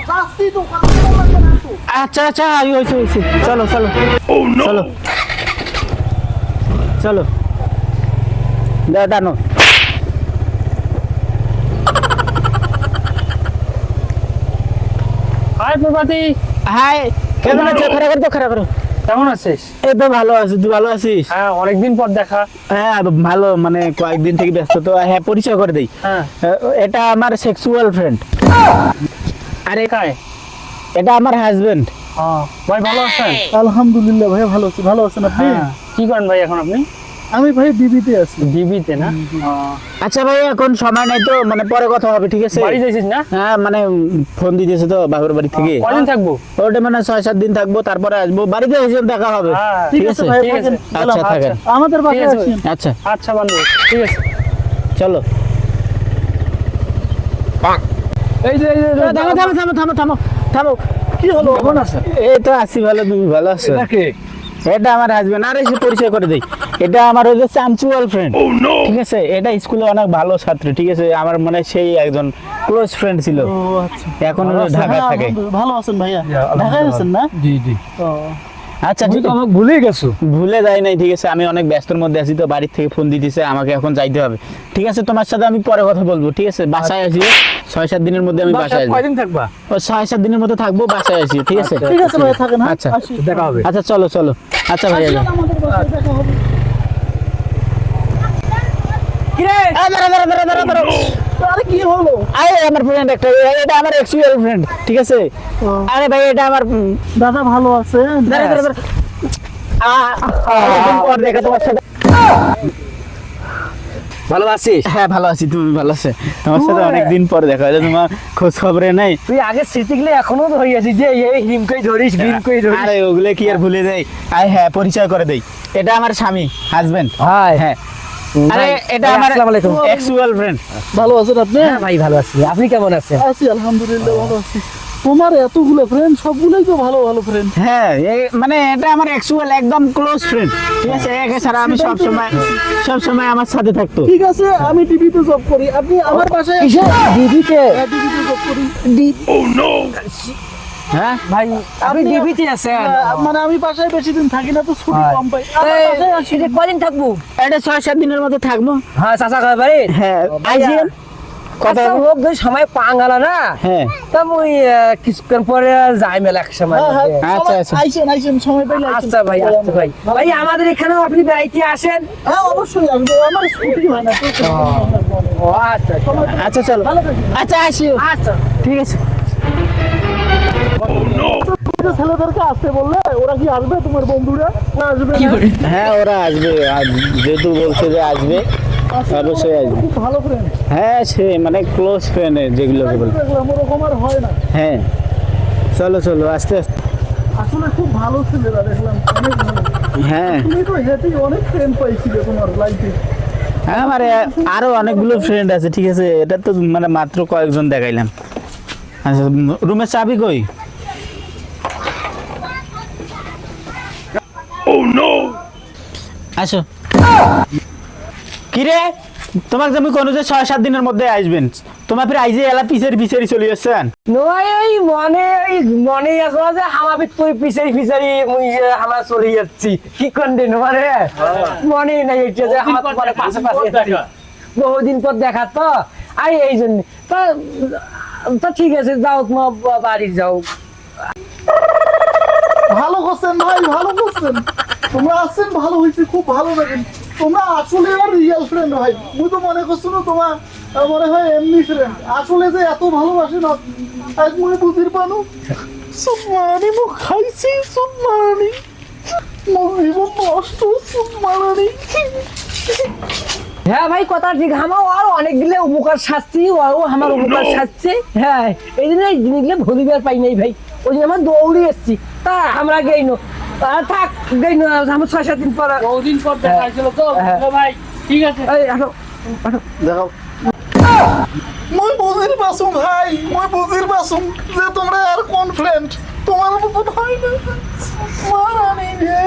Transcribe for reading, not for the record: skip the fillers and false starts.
যাচ্ছি তো কথা লাগবে না তো। আচ্ছা আচ্ছা হয়েছে চলো চলো চলো চলো দাঁড়ানো হাই প্রভাতী। হাই কেমন আছো? খারাপ করো কেমন আছিস? এই তো ভালো আছি, তুই ভালো আছিস? হ্যাঁ, অনেকদিন পর দেখা। হ্যাঁ ভালো, মানে কয়েকদিন থেকে ব্যস্ত তো। হ্যাঁ পরিচয় করে দেই, হ্যাঁ। এটা আমার সেক্সুয়াল ফ্রেন্ড। আরে কায়? এটা আমার হাজবেন্ড। ভাই ভালো আছেন? আলহামদুলিল্লাহ ভাই ভালো আছি। ভালো আছেন আপনি? কি করেন ভাই এখন আপনি? আমি ভাই ডিবিতে আছি। ডিবিতে না? আচ্ছা ভাই এখন সময় নাই তো, মানে পরে কথা হবে, ঠিক আছে? বাড়ি যাইছিস না? হ্যাঁ মানে ফোন দিতেছে তো বাবার বাড়ি থেকে। কদিন থাকবো? ওটা মানে 6-7 দিন থাকবো, তারপরে আসবো। বাড়িতে এসে দেখা হবে। হ্যাঁ, ঠিক আছে ভাই, ঠিক আছে। থাকেন। আচ্ছা থাকেন। আমাদের বাসায় ঠিক আছে আসেন। আচ্ছা আচ্ছা বন্ধু, ঠিক আছে। চলো। এই যে থামো থামো থামো থামো থামো থামো। কি হলো? কেমন আছে? এই তো আছি ভালো, তুমি ভালো আছো? নাকি? এটা আমার হাজবেন্ড। আর এসে পরিচয় করে দেই, এটা আমার ওই যে চামচুয়াল ফ্রেন্ড। ঠিক আছে, এটা স্কুলে অনেক ভালো ছাত্র। ঠিক আছে, আমার মানে সেই একজন ক্লোজ ফ্রেন্ড ছিল। ও আচ্ছা। এখন ও ঢাকায় থাকে। আলহামদুলিল্লাহ, ভালো আছেন ভাইয়া? ঢাকায় আছেন না? জি জি। ও আচ্ছা তুমি ঠিক তো আছে, আমাকে ভুলেই গেছো। ভুলে যাই নাই। ঠিক আছে, আমি অনেক ব্যস্তর মধ্যে আছি তো, বাড়ির থেকে ফোন দিতেছে, আমাকে এখন যাইতে হবে। ঠিক আছে, তোমার সাথে আমি পরে কথা বলবো। ঠিক আছে, বাসায় আসি 6-7 দিনের মধ্যে। আমি বাসায় আসবো। কয়দিন থাকবা? ও 6-7 দিনের মধ্যে থাকবো, বাসায় আসি। ঠিক আছে ঠিক আছে ভাই, থাকেন। হ্যাঁ, আচ্ছা আসি। দেখা হবে। আচ্ছা চলো চলো। আচ্ছা ভাইয়া আসেন, আমাদের বাসায় দেখা হবে। কিরে? দাঁড়া। আরে কি হলো? আরে আমার ফ্রেন্ড একটা, এটা আমার এক্সুয়াল ফ্রেন্ড। ঠিক আছে, আরে ভাই এটা আমার দাদা ভালো আছেন? দাঁড়া। অনেকদিন পর দেখা তোমার সাথে। ভালো আছিস? হ্যাঁ ভালো আছি, তুমি ভালো আছো? তোমার সাথে অনেকদিন পর দেখা হলো, তোমার খোঁজ খবরে নাই। তুই আগে স্মৃতিগুলো এখনো ধরে আছিস যে এই হিমকই ধরিস গ্রিমকই ধরিস। আরে ওগুলো কি আর ভুলে যাই? আরে হ্যাঁ পরিচয় করে দেই, এটা আমার স্বামী, হাজবেন্ড। হাই। হ্যাঁ আরে এটা ভাই, আমার আসসালামু আলাইকুম। এক্সুয়াল ফ্রেন্ড। ভালো আছেন আপনি? হ্যাঁ ভাই ভালো আছি। আপনি কেমন আছেন? আছি আলহামদুলিল্লাহ, ভালো আছি। তোমার এতগুলো ফ্রেন্ড, সবগুলোই তো ভালো ভালো ফ্রেন্ড। হ্যাঁ মানে এটা আমার এক্সুয়াল একদম ক্লোজ ফ্রেন্ড। ঠিক আছে, একে ছাড়া আমি সব সময় আমার সাথে থাকতো। ঠিক আছে, আমি টিভিতে জব করি, আপনি আমার বাসায় কিসে? ডিবিতে? টিভিতে জব করি। হ্যাঁ ভাই আপনি ডিবিতে আছেন? মানে আমি বাসায় বেশি দিন থাকি না তো, ছুটি কম পাই। আমার বাসায় আসি। এই কদিন থাকবো? এটা 6-7 দিনের মতো থাকবো। হ্যাঁ চাচা কয় বাড়ি? হ্যাঁ আইসেন কথা কথা বলবো। লোক যদি সময় পাঙ্গালা না, হ্যাঁ তা মুই কিছুক্ষণ পরে যাই মেলা এক সময় হ্যাঁ, হ্যাঁ, আচ্ছা, সবাই আচ্ছা। আইসেন, সময় পেলে আইসেন। আচ্ছা ভাই, আচ্ছা ভাই। ভাই আমাদের এখানেও আপনি বেড়াইতে আসেন? হ্যাঁ অবশ্যই আসবো, আমার ছুটি হয় না তো। ও আচ্ছা আচ্ছা চলো। ভালো থাকবেন। আচ্ছা আসিও। আচ্ছা। ঠিক আছে। ছেলেদেরকে আসতে বললে ওরা কি আসবে? তোমার বন্ধুরা না আসবে? হ্যাঁ ওরা আসবে, আজ যেহেতু বলছে যে আসবে, অবশ্যই আসবে। খুব ভালো ফ্রেন্ড হ্যাঁ সে মানে ক্লোজ ফ্রেন্ড যেগুলোকে বলে। দেখলাম, ওরকম আর হয় না। হ্যাঁ চলো চলো আস্তে আস্তে। আসলে খুব ভালো ছেলেরা দেখলাম, অনেক ভালো। হ্যাঁ তুমি তো হেঁটেই অনেক ফ্রেন্ড পাইছিলে তোমার লাইফে। আমার আরো অনেকগুলো ফ্রেন্ড আছে। ঠিক আছে, এটা তো মানে মাত্র কয়েকজন দেখাইলাম। আচ্ছা রুমের চাবি কই? আসো। কিরে তোমাকে আমি কোনো যে 6-7 দিনের মধ্যে আসবেন, তোমার ফির আইজে এলা পিছারি চলে যাচ্ছেন। নয় ওই মনে আছে যে হামাবি তুই পিছারি মুই হামা চলে যাচ্ছি কি করবে মানে মনে নাই এটা যে হামা পরে পাশে যাচ্ছি বহুদিন পর দেখা তো। আই এই জন্য তা ঠিক আছে, যাও তোমার বাড়ি যাও। ভালো করছেন ভাই, ভালো করছেন। তোমরা আসছেন, ভালো হয়েছে, খুব ভালো লাগেন। তোমরা আসলে আমার রিয়েল ফ্রেন্ড ভাই। মুই তো মনে করছো না তোমার মনে হয় এমনি ফ্রেন্ড, আসলে যে এত ভালোবাসে না আজ মনে বুঝির পানো। সুমানি মো খাইছি, সুমানি মরিব নষ্ট, সুমানি। হ্যাঁ ভাই কথা ঠিক, আমাও আর অনেকগুলো উপকার শাস্তি ও আমার উপকার শাস্তি। হ্যাঁ এই জন্য এই জিনিসগুলো ভুলিবার পাই নাই ভাই, ওই জন্য আমার দৌড়ে এসছি। তা আমরা গেইনো থাক, গেইনো আমার 6-7 দিন পর। বহুদিন পর দেখা হয়েছিল তো ভাই। ঠিক আছে, এই আসো দেখাও। মই বুঝির পাসুম ভাই, মই বুঝির পাসুম যে তোমরা আর কোন ফ্রেন্ড তোমার মতো হয় না। মারানি রে।